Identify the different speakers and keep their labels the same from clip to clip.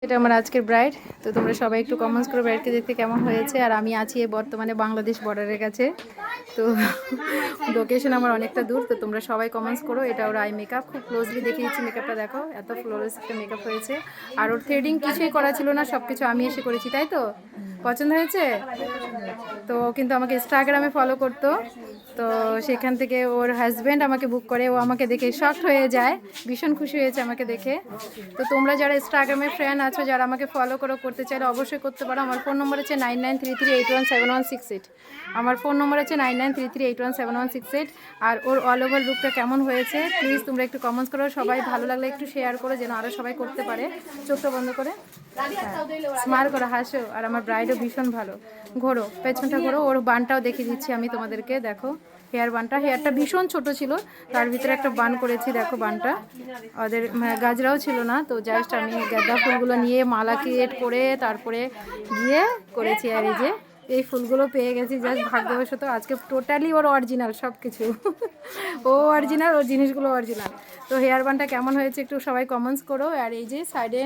Speaker 1: এটা আমার আজকের ব্রাইড। তো তোমরা সবাই একটু কমেন্টস করে ব্রাইডকে দেখতে কেমন হয়েছে। আর আমি আছি বর্তমানে বাংলাদেশ বর্ডারের কাছে, তো লোকেশন আমার অনেকটা দূর। তো তোমরা সবাই কমেন্টস করো। এটা ওর আই মেকআপ, খুব ক্লোজলি দেখে দিচ্ছি মেকআপটা, দেখো এত ফ্লোরেস একটা মেকআপ হয়েছে। আর ওর থ্রেডিং কিছুই করা ছিল না, সব কিছু আমি এসে করেছি, তাই তো? পছন্দ হয়েছে? তো কিন্তু আমাকে ইনস্টাগ্রামে ফলো করতো, তো সেখান থেকে ওর হাজব্যান্ড আমাকে বুক করে, ও আমাকে দেখে শকড হয়ে যায়, ভীষণ খুশি হয়েছে আমাকে দেখে। তো তোমরা যারা ইনস্টাগ্রামে ফ্রেন্ড আছো, যারা আমাকে ফলো করতে চাইলে অবশ্যই করতে পারো। আমার ফোন নম্বর হচ্ছে 9933817168। আমার ফোন নম্বর হচ্ছে 9933817168। আর ওর অল ওভার লুকটা কেমন হয়েছে প্লিজ তোমরা একটু কমেন্টস করো। সবাই ভালো লাগলে একটু শেয়ার করো, যেন আরও সবাই করতে পারে। চোখটা বন্ধ করে স্মাইল করো, হাসো। আর আমার ব্রাইডও ভীষণ ভালো। ঘোরো, পেছনটা ঘোরো, ওর বানটাও দেখিয়ে দিচ্ছি আমি তোমাদেরকে, দেখো হেয়ার বানটা। হেয়ারটা ভীষণ ছোট ছিল, তার ভিতরে একটা বান করেছি, দেখো বানটা। ওদের গাজরাও ছিল না, তো জাস্ট আমি গাঁদা ফুলগুলো নিয়ে মালা ক্রিয়েট করে তারপরে গিয়ে করেছি। আর এই যে এই ফুলগুলো পেয়ে গেছি জাস্ট ভাগ্যবশত আজকে। টোটালি ওর অরিজিনাল সব কিছু ও অরিজিনাল, ওর জিনিসগুলো অরিজিনাল। তো হেয়ার বানটা কেমন হয়েছে একটু সবাই কমেন্টস করো। আর এই যে সাইডে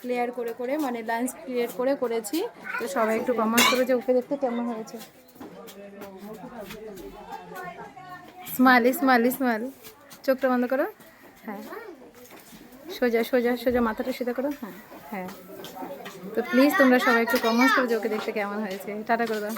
Speaker 1: লেয়ার করে করে মানে লাইন্স ক্রিয়েট করে করেছি, তো সবাই একটু কমেন্টস করো যে ওকে দেখতে কেমন হয়েছে। স্মাইল স্মাইল স্মাইল, চোখটা বন্ধ করো। হ্যাঁ, সোজা সোজা সোজা, মাথাটা সোজা করো। হ্যাঁ হ্যাঁ। তো প্লিজ তোমরা সবাই একটু কমেন্টস করো যে ওকে দেখতে কেমন হয়েছে। টাটা করে দাও।